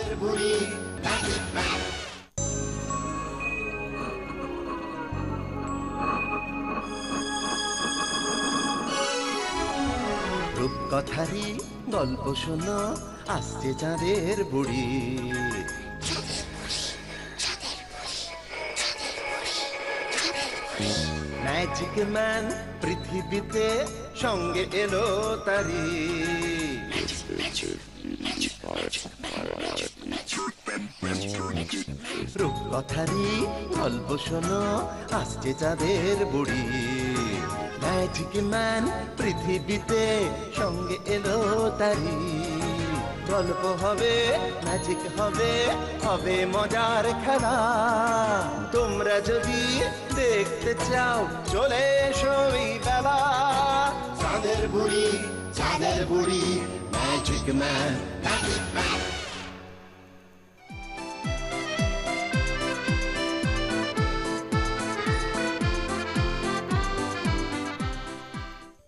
চাঁদের বুড়ি magic man. রূপকথারই গল্প শোনো, আসছে চাঁদের বুড়ি। ম্যাজিক ম্যান পৃথিবীতে সঙ্গে এলো তারি। রূপকথারই গল্প শোনো, আসছে চাঁদের বুড়ি। ম্যাজিক ম্যান পৃথিবীতে সঙ্গে এলো তারি। গল্প হবে, ম্যাজিক হবে, হবে মজার খেলা। তোমরা যদি দেখতে চাও চলে এসো এই বেলা। চাঁদের বুড়ি, চাঁদের বুড়ি, ম্যাজিক ম্যান, ম্যাজিক ম্যান।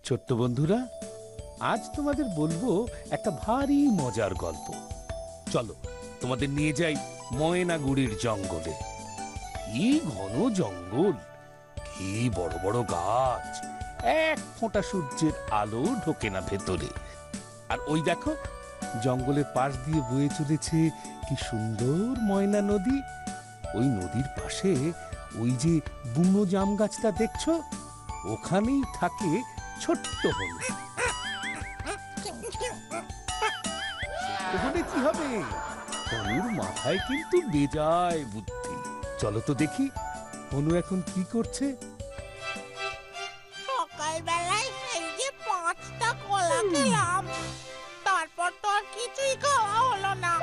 ছোট্ট বন্ধুরা, আজ তোমাদের বলবো একটা ভারী মজার গল্প। চলো তোমাদের নিয়ে যাই ময়নাগুড়ির জঙ্গলে। কি ঘন জঙ্গল, কি বড় বড় গাছ, এক ফোঁটা সূর্যের আলো ঢোকে না ভেতরে। আর ওই দেখো, জঙ্গলের পাশ দিয়ে বয়ে চলেছে কি সুন্দর ময়না নদী। ওই নদীর পাশে ওই যে বুনো জাম গাছটা দেখছো, ওখানেই থাকে ছোট্ট হনু। হলে কি হবে, হনুর মাথায় কিন্তু বেজায় বুদ্ধি। চলো তো দেখি হনু এখন কি করছে। সকালবেলায় এই যে 5টা কলা খেলাম, তারপর তো আর কিছুই খাওয়া হলো না।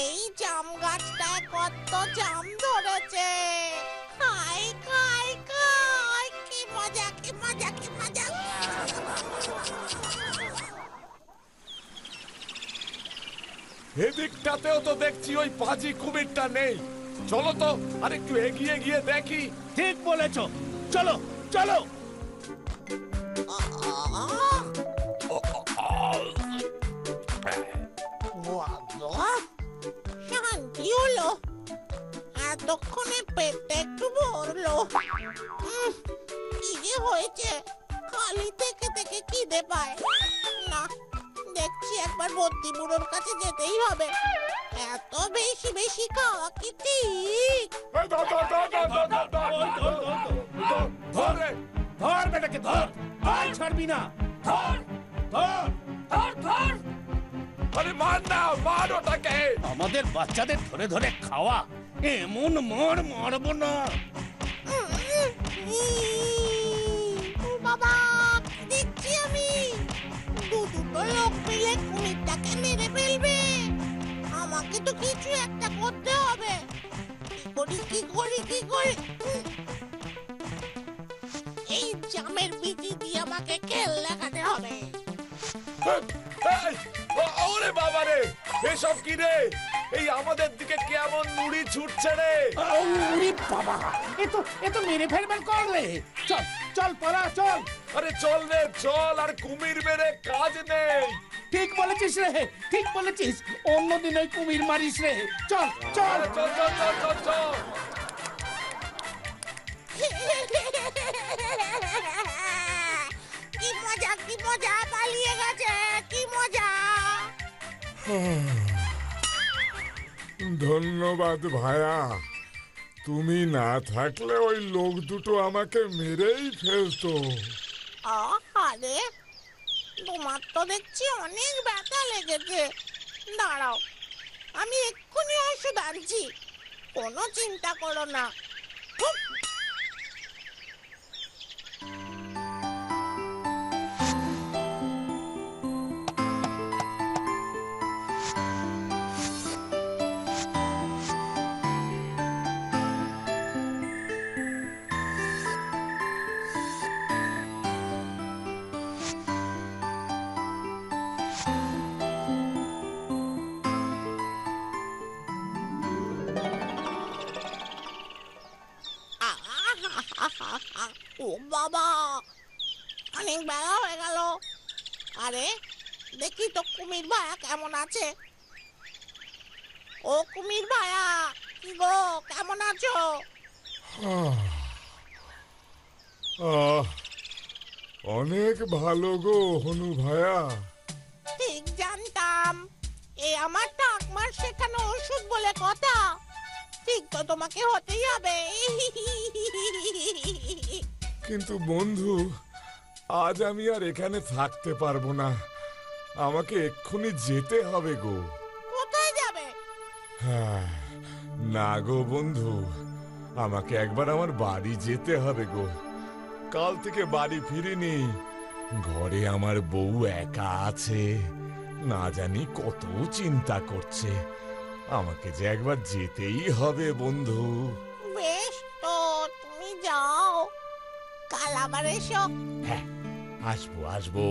এই জাম গাছটায় কত জাম ধরেছে। খাই খাই খাই, কি মজা, কি মজা, কি মজা। এদিকটাতেও তো দেখছি ওই পাজি কুমিরটা নেই। চলো তো আরেকটু এগিয়ে গিয়ে দেখি। ঠিক বলেছ, চলো চলো। শান্তি হলো, এতক্ষণে পেটটা একটু ভরলো। কি যে হয়েছে, খালি থেকে থেকে খিদে পায় না। দেখছি একবার ভর্তি বুড়োর কাছে যেতেই হবে। এত বেশি বেশি খাওয়া কি ঠিক? ধর বেটাকে, ধর, আর ছাড়বি না। ধর ধর ধর ধর। আরে মার না, মার ওটাকে। আমাদের বাচ্চাদের ধরে ধরে খাওয়া, এমন মার মারবো না। বাবা, দেখছি আমি দুটো লোক মিলে কুমিরটাকে মেরে ফেলবে। আমাকে তো কিছু একটা করতে হবে। কি করি? এই জামের বিচি দিয়ে আমাকে খেল দেখাতে হবে। ওরে বাবা রে, এসব কি রে? এই আমাদের দিকে কেমন নুড়ি ছুটছে রে। ওরে বাবা, এ তো মেরে ফেলবার করলে। চল চল পালা, চল। আরে চল রে চল, আর কুমির মেরে কাজ নেই। ঠিক বলেছিস রে, ঠিক বলেছিস। অন্যদিন ওই কুমির মারিস রে। চল চল চল চল চল চল চল। কি মজা, পালিয়ে গেছে, কি মজা। ধন্যবাদ ভায়া, তুমি না থাকলে ওই লোক দুটো আমাকে মেরেই ফেলতো। আরে, তোমার তো দেখছি অনেক ব্যথা লেগেছে। দাঁড়াও, আমি এক্ষুনি ওষুধ আনছি, কোনো চিন্তা করো না। ও বাবা, অনেক বেলা হয়ে গেল। আরে দেখি তো কুমির ভাইয়া কেমন আছে। ও কুমির ভায়া, কি গো কেমন আছো? আহ, অনেক ভালো গো হনু ভায়া। ঠিক জানতাম, এ আমার ঠাকমার শেখানো ওষুধ বলে কথা। ঠিক তো তোমাকে হতেই হবে। কিন্তু বন্ধু, আজ আমি আর এখানে থাকতে পারবো না। আমাকে এক্ষুনি যেতে হবে গো। কোথায় যাবে? হ্যাঁ, না গো বন্ধু, আমাকে একবার আমার বাড়ি যেতে হবে গো। কাল থেকে বাড়ি ফিরিনি। ঘরে আমার বউ একা আছে, না জানি কত চিন্তা করছে। আমাকে যে একবার যেতেই হবে বন্ধু। বেশ তো, তুমি যাও, কাল আবার এসো। হ্যাঁ, আসবো আসবো,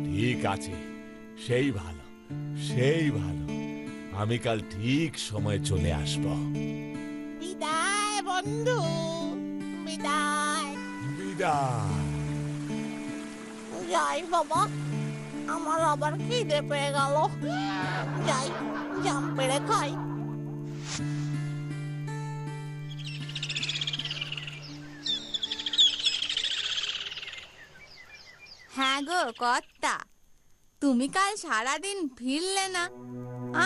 ঠিক আছে। সেই ভালো, সেই ভালো। আমি কাল ঠিক সময় চলে আসবো। বিদায় বন্ধু, বিদায়। বিদায়। যাই বাবা, আমার আবার খিদে পেয়ে গেল। যাই, জাম পেড়ে খাই। হ্যাঁ গো কর্তা, তুমি কাল সারাদিন ফিরলে না,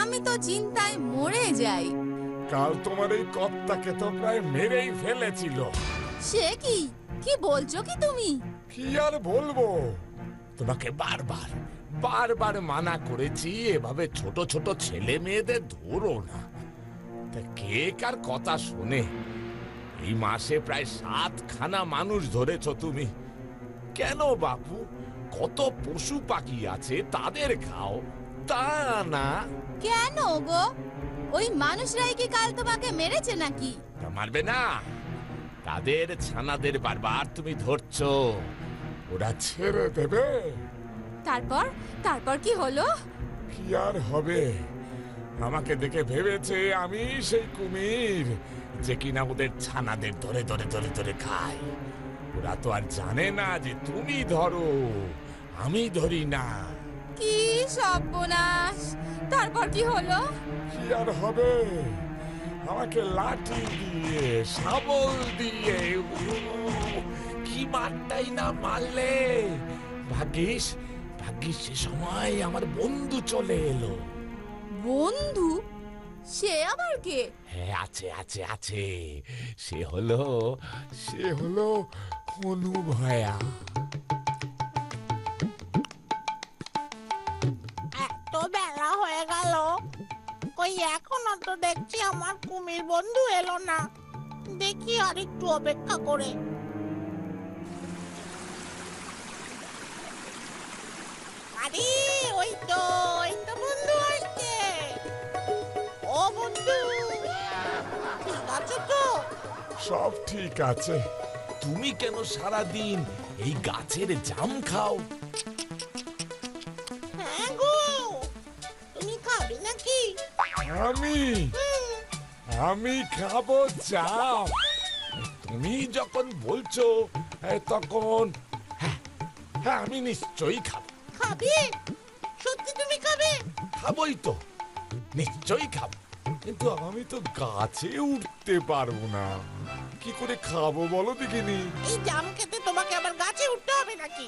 আমি তো চিন্তায় মরে যাই। কাল তোমার এই কর্তাকে তো প্রায় মেরেই ফেলেছিল। সে কি, কি বলছো কি তুমি? কি আর বলবো, তোমাকে বারবার বারবার মানা করেছি এভাবে ছোট ছোট ছেলে মেয়েদের ধরো না। তা কে কার কথা শোনে? এই মাসে প্রায় 7খানা মানুষ ধরেছ তুমি। কেন বাপু, কত পশু পাখি আছে, তাদের খাও, তা না? কেন গো, ওই মানুষরাই কি কাল তোমাকে মেরেছে নাকি? তা মারবে না? তাদের ছানাদের বারবার তুমি ধরছো, ওরা ছেড়ে দেবে? তারপর তারপর কি হলো? কি আর হবে, আমাকে দেখে ভেবেছে আমি সেই কুমির যে কিনা ওদের ছানাদের ধরে ধরে ধরে ধরে খায়। ওরা তো আর জানে না যে তুমি ধরো, আমি ধরি না। কি সর্বনাশ! তারপর কি হলো? কি আর হবে, আমাকে লাঠি দিয়ে শাবল দিয়ে কি মারটাই না মারলে। ভাগ্যিস ভাগ্যিস সে সময় আমার বন্ধু চলে এলো। বন্ধু? সে আবার কে? হ্যাঁ, আছে আছে আছে, সে হলো হনু ভায়া। এত বেলা হয়ে গেল, কই এখনো তো দেখছি আমার কুমির বন্ধু এলো না। দেখি আর একটু অপেক্ষা করে। আরে ওই তো বন্ধু আসছে। ও বন্ধু, ঠিক আছো তো? সব ঠিক আছে। তুমি কেন সারাদিন এই গাছের জাম খাও? হ্যাঁ গো, তুমি খাবে নাকি? আমি আমি খাবো জাম। তুমি যখন বলছো তখন হ্যাঁ হ্যাঁ, আমি নিশ্চয়ই খাবো। খাবে? সত্যি তুমি খাবে? খাবোই তো, নিশ্চয়ই খাবো। কিন্তু আমি তো গাছে উঠতে পারবো না, কি করে খাবো বলো দেখিনি? এই জাম খেতে তোমাকে আবার গাছে উঠতে হবে নাকি?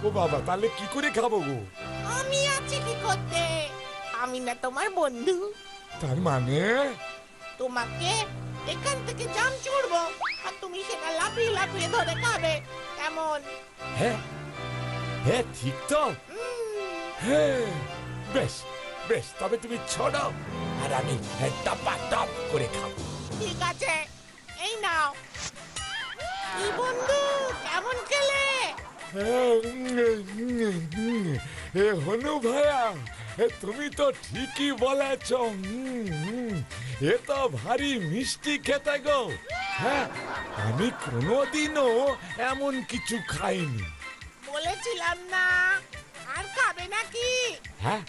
ও বাবা, তাহলে কি করে খাবো গো? আমি আছি কি করতে? আমি না তোমার বন্ধু? তার মানে? তোমাকে এখান থেকে জাম ছুড়বো, আর তুমি সেটা লাফিয়ে লাফিয়ে ধরে খাবে, কেমন? হ্যাঁ হ্যাঁ, ঠিক তো। হ্যাঁ, বেশ বেশ, তবে তুমি ছড়ো আর আমি টপা টপ করে খাবো। ঠিক আছে, এই নাও। কি বন্ধু, কেমন খেলে? হনু ভাইয়া, তুমি তো ঠিকই বলেছ। এ তো ভারী মিষ্টি খেতে গো। হ্যাঁ, আমি কোনোদিনও এমন কিছু খাইনি। বলেছিলাম না, আর খাবে নাকি? হ্যাঁ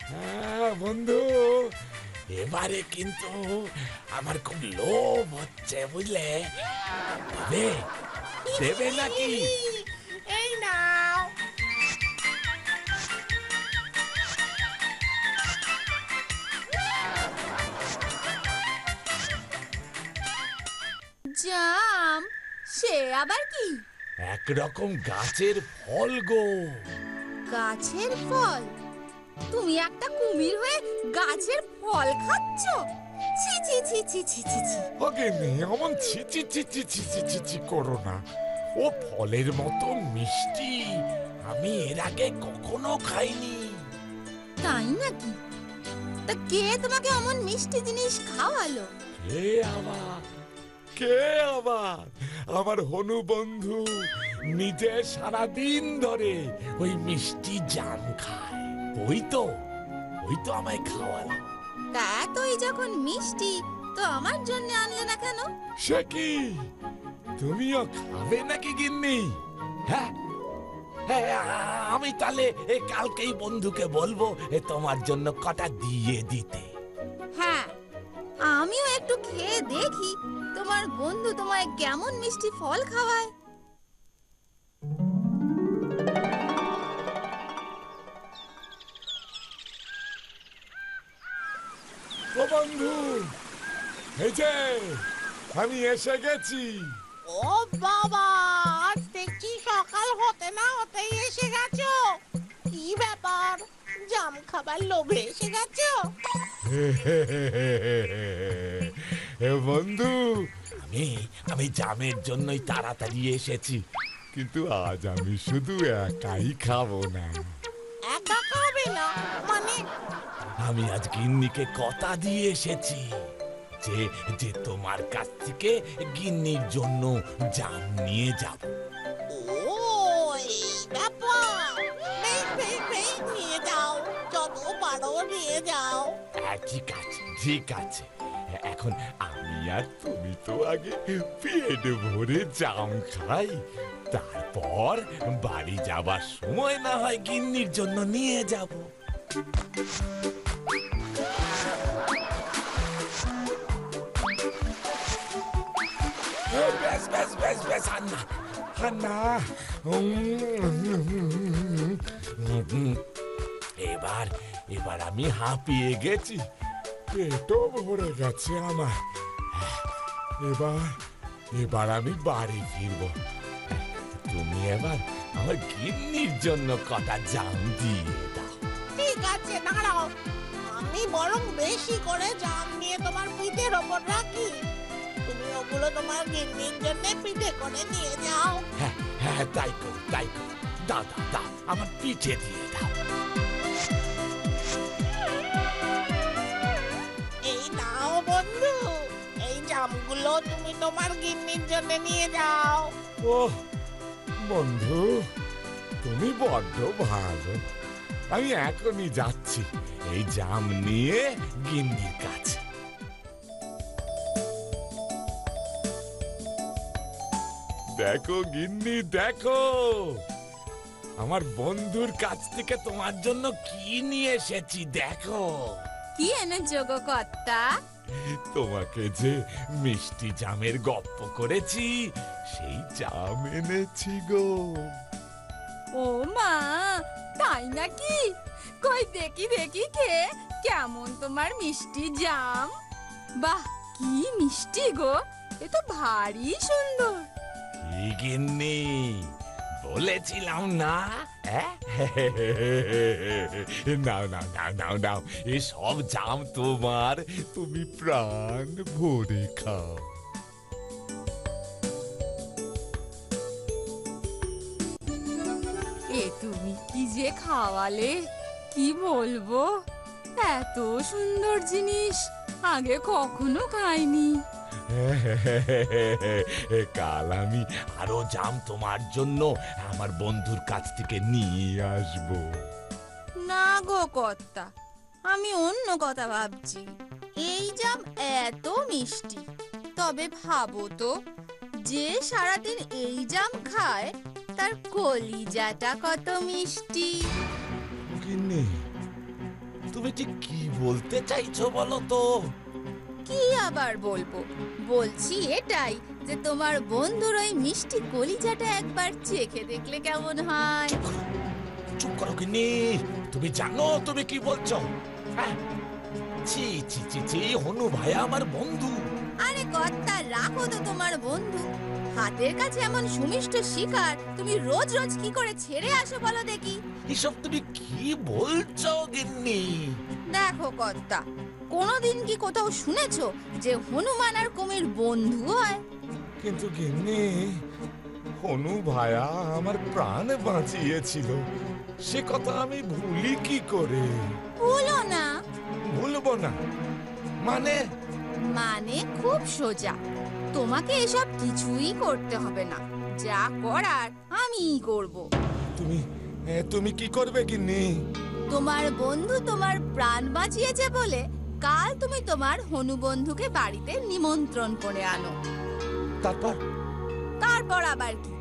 হ্যাঁ বন্ধু, এবারে কিন্তু আমার খুব লোভ হচ্ছে, বুঝলে? দেবে দেবে নাকি? এই নাও। সে আবার কি? একরকম গাছের ফল গো। গাছের ফল? তুমি একটা কুমির হয়ে গাছের ফল খাচ্ছ? ছি ছি ছি ছি ছি ছি ছি। ওকে নেই এমন ছি ছি ছি ছি ছি ছি ছি ছি করো না। ও ফলের মতো মিষ্টি আমি এর আগে কখনো খাইনি। তাই নাকি? তা কে তোমাকে অমন মিষ্টি জিনিস খাওয়ালো? কে আবার? কে আবার? আমার হনু বন্ধু নিজে সারাদিন ধরে ওই মিষ্টি জাম খায়। ওই তো আমায় খাওয়ালো। তা তুই যখন মিষ্টি তো আমার জন্য আনলে না কেন? সে কি তুমিও খাবে নাকি গিন্নি? হ্যাঁ হ্যাঁ, আমি তাহলে কালকেই বন্ধুকে বলবো তোমার জন্য কটা দিয়ে দিতে। হ্যাঁ, আমিও একটু খেয়ে দেখি তোমার বন্ধু তোমায় কেমন মিষ্টি ফল খাওয়ায়। ও বন্ধু, এই যে আমি এসে গেছি। ও বাবা, আজ দেখছি সকাল হতে না হতেই এসে গেছো। কি ব্যাপার, জাম খাবার লোভে এসে গেছো? বন্ধু, আমি জামের জন্যই তাড়াতাড়ি এসেছি, কিন্তু আজ আমি শুধু একাই খাবো না। একা খাবে না মানে? আমি আজ গিন্নিকে কথা দিয়ে এসেছি যে যে তোমার কাছ থেকে গিন্নির জন্য জাম নিয়ে যাব। ও এই ব্যাপার, বেশ বেশ বেশ, নিয়ে যাও, যত পারো নিয়ে যাও। ঠিক আছে ঠিক আছে, এখন আমি আর তুমি তো আগে পেট ভরে জাম খাই, তারপর বাড়ি যাবার সময় না হয় গিন্নির জন্য নিয়ে যাব। বেশ বেশ বেশ বেশ, আন্না আন্না। এবার আমি হাঁপিয়ে গেছি, পেটও ভরে গেছে আমার। এবার আমি বাড়ি ফিরবো। তুমি এবার আমার গিন্নির জন্য কটা জাম দিয়ে দাও। ঠিক আছে, দাঁড়াও, আমি বরং বেশি করে জাম নিয়ে তোমার পিঠের ওপর রাখি। তুমি ওগুলো তোমার গিন্নির জন্য পিঠে করে নিয়ে যাও। হ্যাঁ হ্যাঁ, তাই করো তাই করো, দাও দাও দাও, আমার পিঠে দিয়ে দাও। এই নাও বন্ধু, এই জামগুলো তুমি তোমার গিন্নির জন্য নিয়ে যাও। ও বন্ধু, তুমি বড্ড ভালো। আমি এখনই যাচ্ছি এই জাম নিয়ে গিন্নির কাছে। দেখো গিন্নি, দেখো আমার বন্ধুর কাছ থেকে তোমার জন্য কি নিয়ে এসেছি। দেখো কি এনেছো গো কর্তা? তোমাকে যে মিষ্টি জামের গপ্প করেছি সেই জাম এনেছি গো। ও মা, তাই নাকি? কই দেখি দেখি খেয়ে কেমন তোমার মিষ্টি জাম। বাহ, কি মিষ্টি গো, এ তো ভারী সুন্দর। কি গিন্নি, বলেছিলাম না? নাও নাও নাও নাও নাও, এ সব জাম তোমার, তুমি প্রাণ ভরে খাও। এ তুমি কি যে খাওয়ালে, কি বলবো, এত সুন্দর জিনিস আগে কখনো খাইনি। কাল আমি আরো জাম তোমার জন্য আমার বন্ধুর কাছ থেকে নিয়ে আসবো। না গো কর্তা, আমি অন্য কথা ভাবছি। এই জাম এত মিষ্টি, তবে ভাবো তো, যে সারাদিন এই জাম খায় তার কলিজাটা কত মিষ্টি। গিন্নি, তুমি ঠিক কি বলতে চাইছো বলো তো? কি আবার বলবো, বলছি এটাই যে তোমার বন্ধুর ওই মিষ্টি কলিজাটা একবার চেখে দেখলে কেমন হয়। চুপ করো গিন্নি, তুমি জানো তুমি কি বলছো? হ্যাঁ, ছি ছি ছি ছি, হনু ভাইয়া আমার বন্ধু। আরে কর্তা, রাখো তো তোমার বন্ধু। হাতের কাছে এমন সুমিষ্ট শিকার তুমি রোজ রোজ কি করে ছেড়ে আসো বলো দেখি। এসব তুমি কি বলছো গিন্নি? দেখো কর্তা, কোনোদিন কি কোথাও শুনেছো যে হনুমান আর কুমির বন্ধু হয়? কিন্তু গিন্নি, হনু ভাইয়া আমার প্রাণ বাঁচিয়েছিল, সে কথা আমি ভুলি কি করে? ভুলো না। ভুলবো না মানে? মানে খুব সোজা, তোমাকে এসব কিছুই করতে হবে না, যা করার আমিই করব। তুমি কি করবে গিন্নি? তোমার বন্ধু তোমার প্রাণ বাঁচিয়েছে বলে কাল তুমি তোমার হনু বন্ধুকে বাড়িতে নিমন্ত্রণ করে আনো। তারপর? তারপর আবার কি?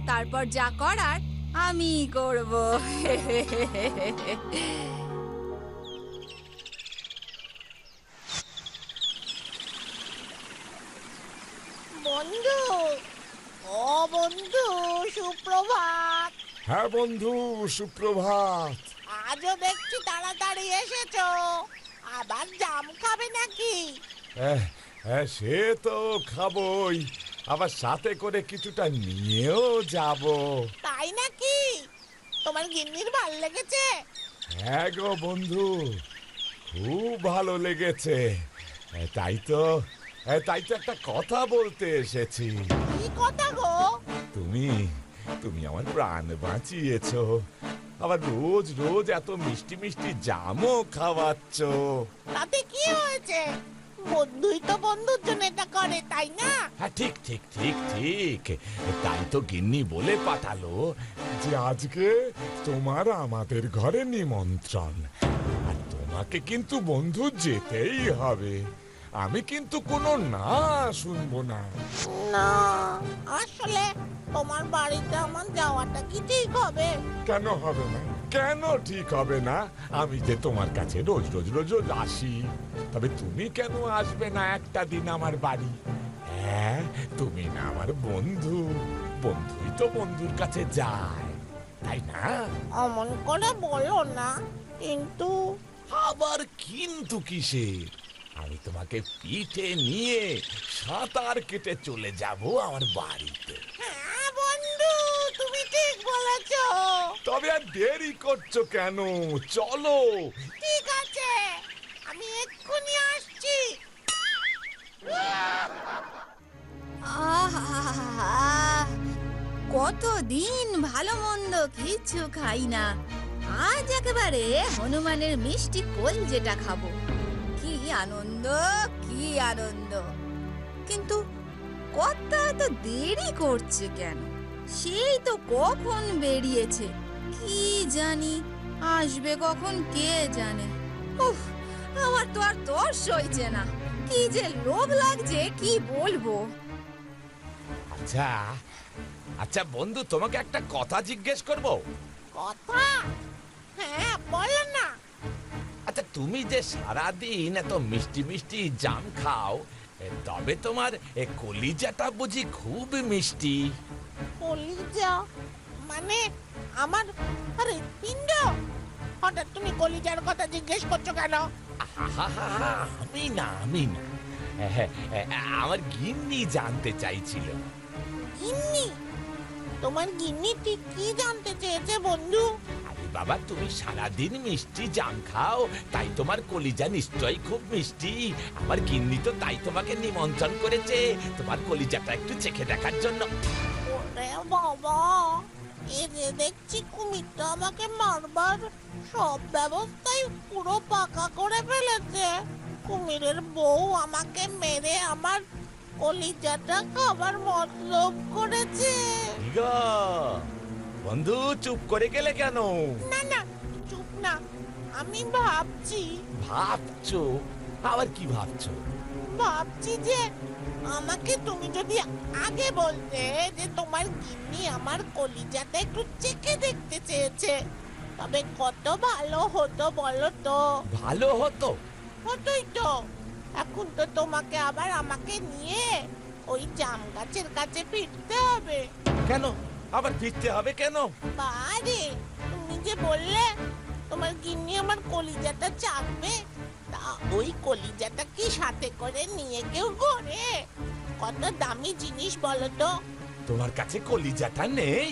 তারপর যা করার আমিই করব। বন্ধু, ও বন্ধু, সুপ্রভাত। হ্যাঁ বন্ধু, সুপ্রভাত। আজও দেখছি তাড়াতাড়ি এসেছো। আবার জাম খাবে নাকি? সে তো খাবই, আবার সাথে করে কিছুটা নিয়েও যাব। তাই নাকি? তোমার গিন্নির ভাল লেগেছে? হ্যাঁ গো বন্ধু, খুব ভালো লেগেছে। তাই তো একটা কথা বলতে এসেছি। কি কথা গো? তুমি আমার প্রাণ বাঁচিয়েছো, আবার রোজ রোজ এত মিষ্টি মিষ্টি জামও খাওয়াচ্ছ। তাতে কি হয়েছে? বন্ধুই তো বন্ধুর জন্য এটা করে, তাই না? হ্যাঁ ঠিক ঠিক ঠিক ঠিক, তাই তো গিন্নি বলে পাঠালো যে আজকে তোমার আমাদের ঘরে নিমন্ত্রণ, আর তোমাকে কিন্তু বন্ধু যেতেই হবে। আমি কিন্তু কোনো না শুনবো না। না, আসলে তোমার বাড়িতে আমার যাওয়াটা কি ঠিক হবে? কেন হবে না? কেন ঠিক হবে না? আমি যে তোমার কাছে রোজ রোজ রোজ রোজ আসি, তবে তুমি কেন আসবে না একটা দিন আমার বাড়ি? হ্যাঁ, তুমি না আমার বন্ধু, বন্ধুই তো বন্ধুর কাছে যায়, তাই না? অমন করে বলো না, কিন্তু আবার কিন্তু কিসের? আমি তোমাকে পিঠে নিয়ে সাঁতার কেটে চলে যাব আমার বাড়িতে। হ্যাঁ বন্ধু, তুমি ঠিক বলেছো। তবে আর দেরি করছো কেন? চলো। ঠিক আছে, আমি এক্ষুনি আসছি। আহা, কতদিন ভালো মন্দ কিছু খাই না, আজ একেবারে হনুমানের মিষ্টি কলজেটা খাবো। কি আনন্দ, কি আনন্দ! কিন্তু কত এত দেরি করছে কেন? সেই তো কখন বেরিয়েছে, কি জানি আসবে কখন কে জানে। উফ, আমার তো আর তর সইছে না, কি যে লোভ লাগছে কি বলবো। আচ্ছা আচ্ছা বন্ধু, তোমাকে একটা কথা জিজ্ঞেস করব। কথা? হ্যাঁ বলো না। আচ্ছা, তুমি যে সারাদিন এত মিষ্টি মিষ্টি জাম খাও, তবে তোমার কলিজাটা বুঝি খুব মিষ্টি? কলিজা মানে আমার হৃৎপিণ্ড? হঠাৎ তুমি কলিজার কথা জিজ্ঞেস করছো কেন? আহাহাহা, আমি না আমার গিন্নি জানতে চাইছিল। গিন্নি? তোমার গিন্নি ঠিক কি জানতে চেয়েছে বন্ধু? আরে বাবা, তুমি সারাদিন মিষ্টি জাম খাও, তাই তোমার কলিজা নিশ্চয়ই খুব মিষ্টি। আমার গিন্নি তো তাই তোমাকে নিমন্ত্রণ করেছে তোমার কলিজাটা একটু চেখে দেখার জন্য। ওরে বাবা, এ যে দেখছি কুমিরটা আমাকে মারবার সব ব্যবস্থাই পুরো পাকা করে ফেলেছে। কুমিরের বউ আমাকে মেরে আমার কলিজাটা খাবার মতলব করেছে। কি গো, বন্ধু চুপ করে গেলে কেন? না না, চুপ না, আমি ভাবছি। ভাবছো? আবার কি ভাবছো? ভাবছি যে আমাকে তুমি যদি আগে বলতে যে তোমার গিন্নি আমার কলিজাটা একটু চেখে দেখতে চেয়েছে, তবে কত ভালো হতো বলো তো। ভালো হতো? হতোই তো। এখন তো তোমাকে আবার আমাকে নিয়ে ওই জাম গাছের কাছে ফিরতে হবে। কেন আবার ফিরতে হবে কেন? বারে, তুমি যে বললে তোমার গিন্নি আমার কলিজাটা চাকবে, তা ওই কলিজাটা কি সাথে করে নিয়ে কেউ ঘরে? কত দামি জিনিস বলো তো। তোমার কাছে কলিজাটা নেই?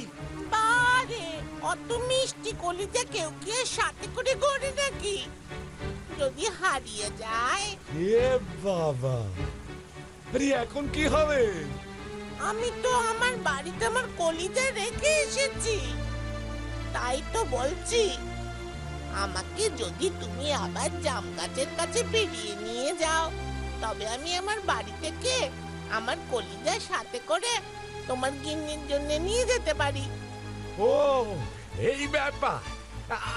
বারে, অত মিষ্টি কলিজা কেউ কি আর সাথে করে ঘরে নাকি? যদি হারিয়ে যায়? এ বাবা, আরে এখন কি হবে? আমি তো আমার বাড়িতে আমার কলিজা রেখে এসেছি, তাই তো বলছি। আমাকে যদি তুমি আবার জাম গাছের কাছে বেরিয়ে নিয়ে যাও, তবে আমি আমার বাড়ি থেকে আমার কলিজা সাথে করে তোমার গিন্নির জন্য নিয়ে যেতে পারি। ও, এই ব্যাপার।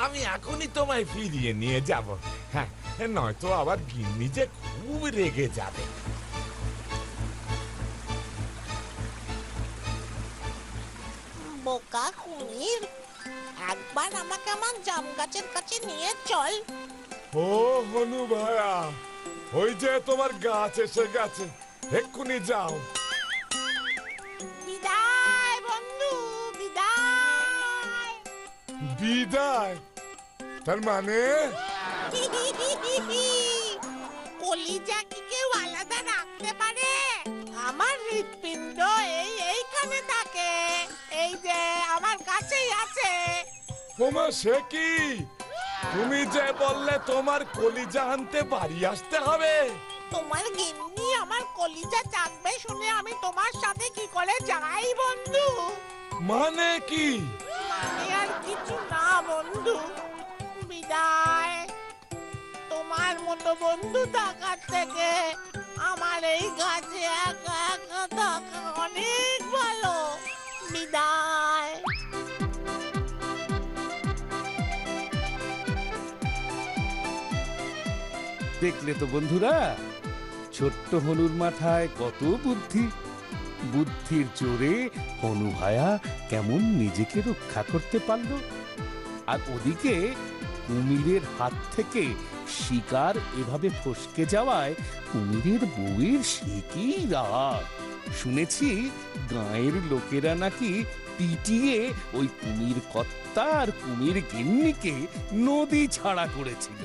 আমি এখনই তোমায় ফিরিয়ে নিয়ে যাব। হ্যাঁ, নয়তো আবার গিন্নি যে খুব রেগে যাবে। বোকা কুমির, একবার আমাকে আমার জাম গাছের কাছে নিয়ে চল। ও হনু ভাইয়া, ওই যে তোমার গাছ এসে গেছে, এক্ষুনি যাও। বিদায় বন্ধু, বিদায়। বিদায়? তার মানে? কলিজা কি কেউ আলাদা রাখতে পারে? আমার হৃৎপিণ্ড এইখানে থাকে, এই যে আমার কাছেই আছে। তোমার সে কি? তুমি যে বললে তোমার কলিজা আনতে বাড়ি আসতে হবে। তোমার গিন্নি আমার কলিজা চাকবে শুনে আমি তোমার সাথে কি করে যাই বন্ধু? মানে কি? মানে আর কিছু না বন্ধু, বিদায়। তোমার মতো বন্ধু থাকার থেকে আমার এই গাছে একা একা থাকা অনেক ভালো। বিদায়। দেখলে তো বন্ধুরা, ছোট্ট হনুর মাথায় কত বুদ্ধি। বুদ্ধির জোরে হনু ভায়া কেমন নিজেকে রক্ষা করতে পারলো। আর ওদিকে কুমিরের হাত থেকে শিকার এভাবে ফসকে যাওয়ায় কুমিরের বউয়ের সে কি রাগ। শুনেছি গাঁয়ের লোকেরা নাকি পিটিয়ে ওই কুমির কর্তা আর কুমির গিন্নিকে নদী ছাড়া করেছিল।